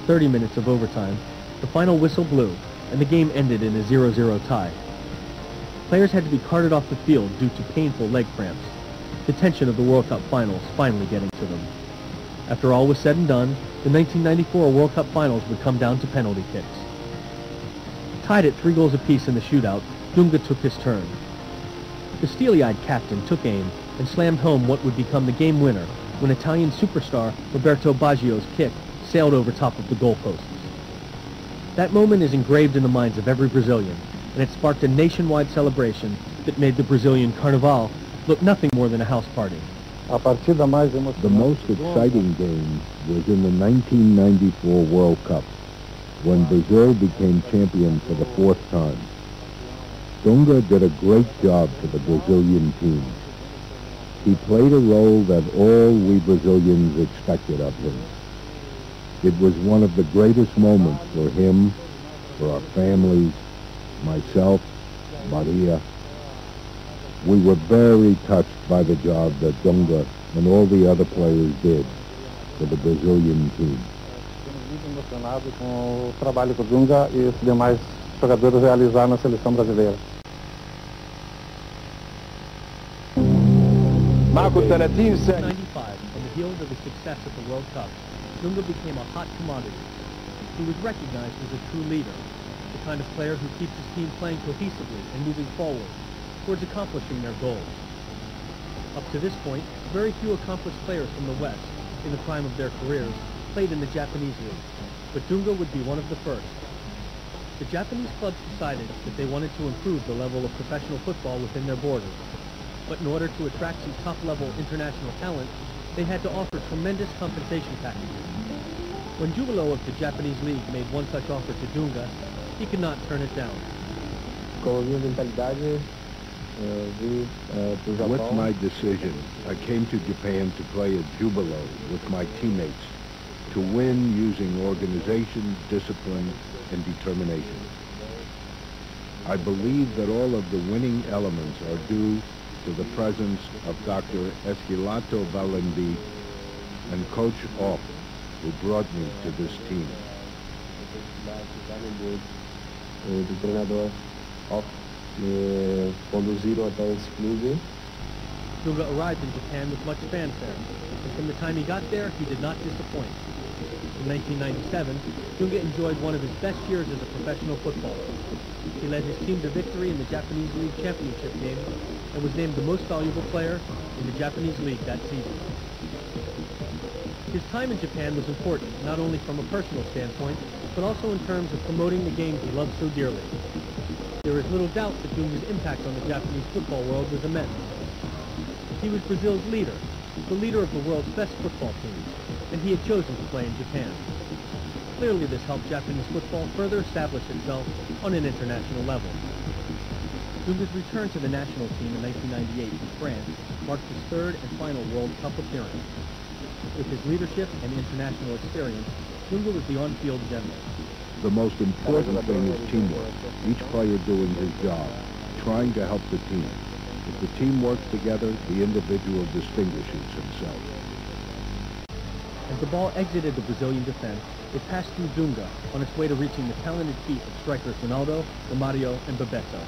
30 minutes of overtime, the final whistle blew, and the game ended in a 0-0 tie. Players had to be carted off the field due to painful leg cramps, the tension of the World Cup finals finally getting to them. After all was said and done, the 1994 World Cup finals would come down to penalty kicks. Tied at 3 goals apiece in the shootout, Dونغا took his turn. The steely-eyed captain took aim and slammed home what would become the game winner when Italian superstar Roberto Baggio's kick sailed over top of the goalposts. That moment is engraved in the minds of every Brazilian, and it sparked a nationwide celebration that made the Brazilian Carnival look nothing more than a house party. The most exciting game was in the 1994 World Cup, when Brazil became champion for the 4th time. Dونغا did a great job for the Brazilian team. He played a role that all we Brazilians expected of him. It was one of the greatest moments for him, for our families, myself, Maria. We were very touched by the job that Dونغا and all the other players did for the Brazilian team. Emocionado com o trabalho que o Dونغا e os demais jogadores realizaram na seleção brasileira. معكم 30 سنة. 95, on the heels of his success at the World Cup, Dونغا became a hot commodity. He was recognized as a true leader, the kind of player who keeps his team playing cohesively and moving forward towards accomplishing their goals. Up to this point, very few accomplished players from the West, in the prime of their careers, played in the Japanese league, but Dونغا would be one of the first. The Japanese clubs decided that they wanted to improve the level of professional football within their borders, but in order to attract some top-level international talent, they had to offer tremendous compensation packages. When Jubilo of the Japanese league made one such offer to Dونغا, he could not turn it down. With my decision, I came to Japan to play at Jubilo with my teammates, to win using organization, discipline, and determination. I believe that all of the winning elements are due to the presence of Dr. Esquilato Valenbi and Coach Off, who brought me to this team. Dونغا arrived in Japan with much fanfare, and from the time he got there, he did not disappoint. In 1997, Dونغا enjoyed one of his best years as a professional footballer. He led his team to victory in the Japanese League Championship game and was named the most valuable player in the Japanese League that season. His time in Japan was important, not only from a personal standpoint, but also in terms of promoting the game he loved so dearly. There is little doubt that Dونga's impact on the Japanese football world was immense. He was Brazil's leader, the leader of the world's best football teams, and he had chosen to play in Japan. Clearly this helped Japanese football further establish itself on an international level. Dونga's return to the national team in 1998 in France marked his 3rd and final World Cup appearance. With his leadership and international experience, Dونga was the on-field general. The most important thing is teamwork, each player doing his job, trying to help the team. If the team works together, the individual distinguishes himself. As the ball exited the Brazilian defense, it passed through Dونga on its way to reaching the talented feet of strikers Ronaldo, Romario, and Bebeto.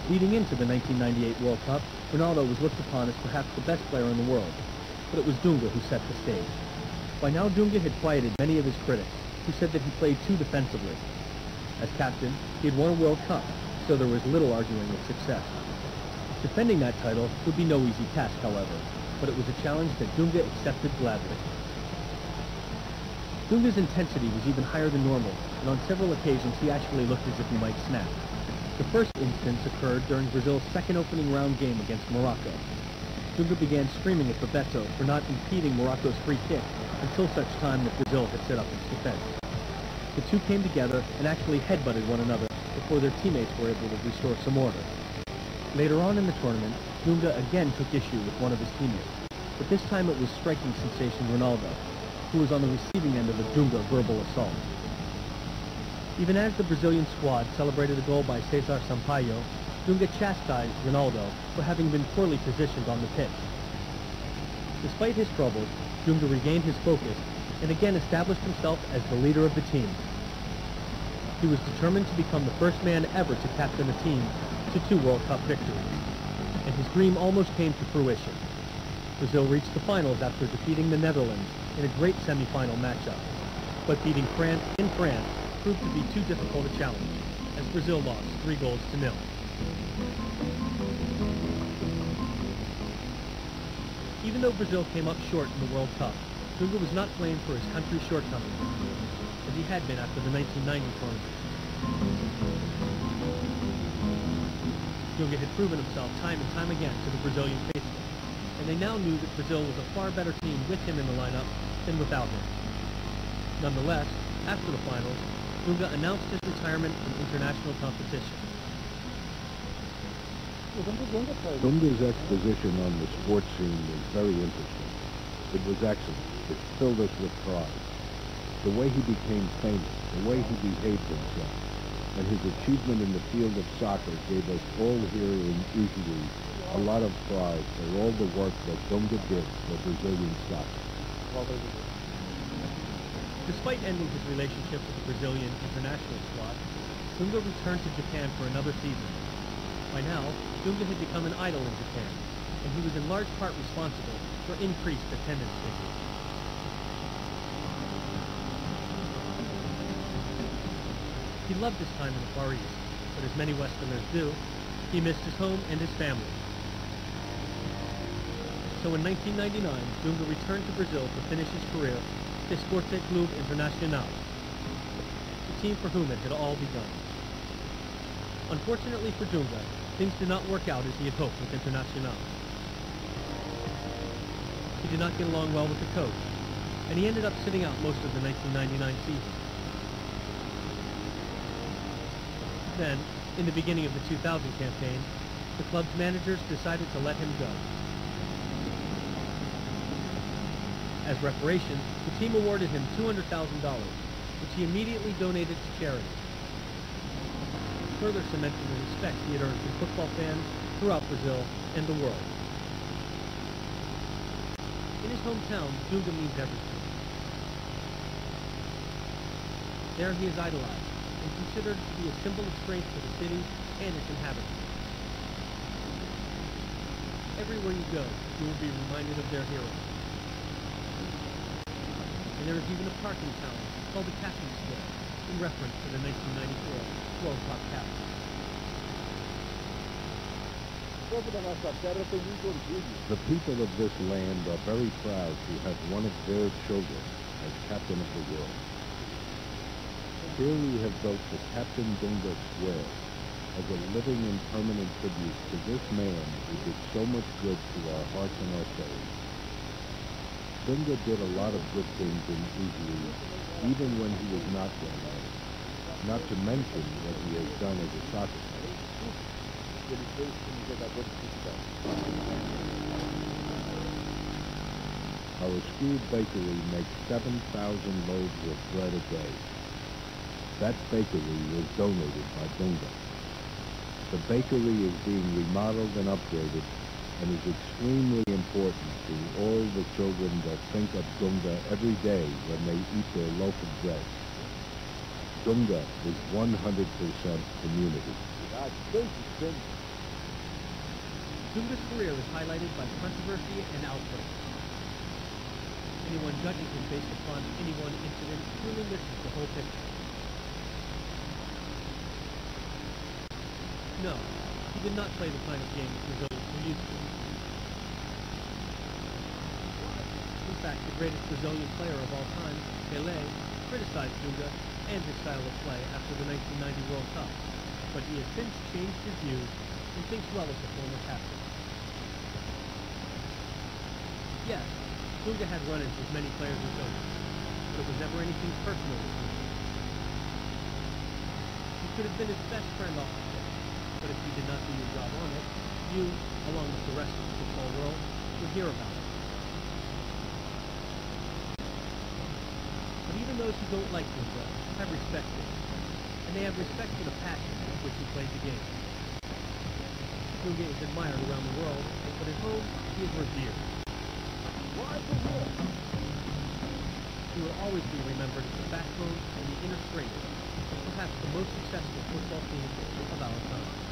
Leading into the 1998 World Cup, Ronaldo was looked upon as perhaps the best player in the world, but it was Dونga who set the stage. By now Dونga had quieted many of his critics, who said that he played too defensively. As captain, he had won a World Cup, so there was little arguing with success. Defending that title would be no easy task, however, but it was a challenge that Dونga accepted gladly. Dونga's intensity was even higher than normal, and on several occasions he actually looked as if he might snap. The first instance occurred during Brazil's second opening round game against Morocco. Dونga began screaming at Bebeto for not impeding Morocco's free kick until such time that Brazil had set up its defense. The two came together and actually headbutted one another before their teammates were able to restore some order. Later on in the tournament, Dونga again took issue with one of his teammates, but this time it was striking sensation Ronaldo, who was on the receiving end of the Dونga verbal assault. Even as the Brazilian squad celebrated a goal by Cesar Sampaio, Dونga chastised Ronaldo for having been poorly positioned on the pitch. Despite his troubles, Dونga regained his focus, and again established himself as the leader of the team. He was determined to become the first man ever to captain a team to 2 World Cup victories, and his dream almost came to fruition. Brazil reached the finals after defeating the Netherlands in a great semi-final matchup, but beating France in France proved to be too difficult a challenge, as Brazil lost 3-0. Even though Brazil came up short in the World Cup, Dونغا was not blamed for his country's shortcomings, as he had been after the 1990 tournament. Dونغa had proven himself time and time again to the Brazilian faithful, and they now knew that Brazil was a far better team with him in the lineup than without him. Nonetheless, after the finals, Dونغa announced his retirement from international competition. Dunga's exposition on the sports scene was very interesting. It was excellent. It filled us with pride. The way he became famous, the way he behaved himself, and his achievement in the field of soccer gave us all here in Italy a lot of pride for all the work that Dونga did for Brazilian soccer. Despite ending his relationship with the Brazilian international squad, Dونga returned to Japan for another season. By now, Dونga had become an idol in Japan, and he was in large part responsible for increased attendance figures. He loved his time in the Far East, but as many Westerners do, he missed his home and his family. So in 1999, Dونga returned to Brazil to finish his career at Esporte Clube Internacional, the team for whom it had all begun. Unfortunately for Dونga, things did not work out as he had hoped with Internacional. He did not get along well with the coach, and he ended up sitting out most of the 1999 season. Then, in the beginning of the 2000 campaign, the club's managers decided to let him go. As reparations, the team awarded him $200,000, which he immediately donated to charity, further cementing the respect he had earned from football fans throughout Brazil and the world. In his hometown, Dونga means everything. There he is idolized and considered to be a symbol of strength for the city and its inhabitants. Everywhere you go, you will be reminded of their heroes. And there is even a park in town called the Captain Square, in reference to the 1994 World Cup captain. The people of this land are very proud to have one of their children as captain of the world. Here we have built the Captain Dونغa Square as a living and permanent tribute to this man who did so much good to our hearts and our souls. Dونga did a lot of good things in Italy, even when he was not well known, not to mention what he has done as a soccer player. Our school bakery makes 7,000 loaves of bread a day. That bakery was donated by Dونغa. The bakery is being remodeled and upgraded and is extremely important to all the children that think of Dونغa every day when they eat their loaf of bread. Dونغa is 100% community. Dونga's career is highlighted by controversy and outbreaks. Anyone judging him based upon any one incident truly misses the whole picture. No, he did not play the kind of game that Brazilians were used to. In fact, the greatest Brazilian player of all time, Pelé, criticized Dونga and his style of play after the 1990 World Cup, but he has since changed his views and thinks well of the former captain. Yes, Dونga had run-ins with many players and coaches, but it was never anything personal with him. You could have been his best friend off the pitch, but if you did not do your job on it, you, along with the rest of the football world, would hear about it. But even those who don't like Dونga have respect for him, and they have respect for the passion with which he played the game. Dونga is admired around the world, but at home, he is revered. he will always be remembered as the backbone and the inner strength of perhaps the most successful football team of our time.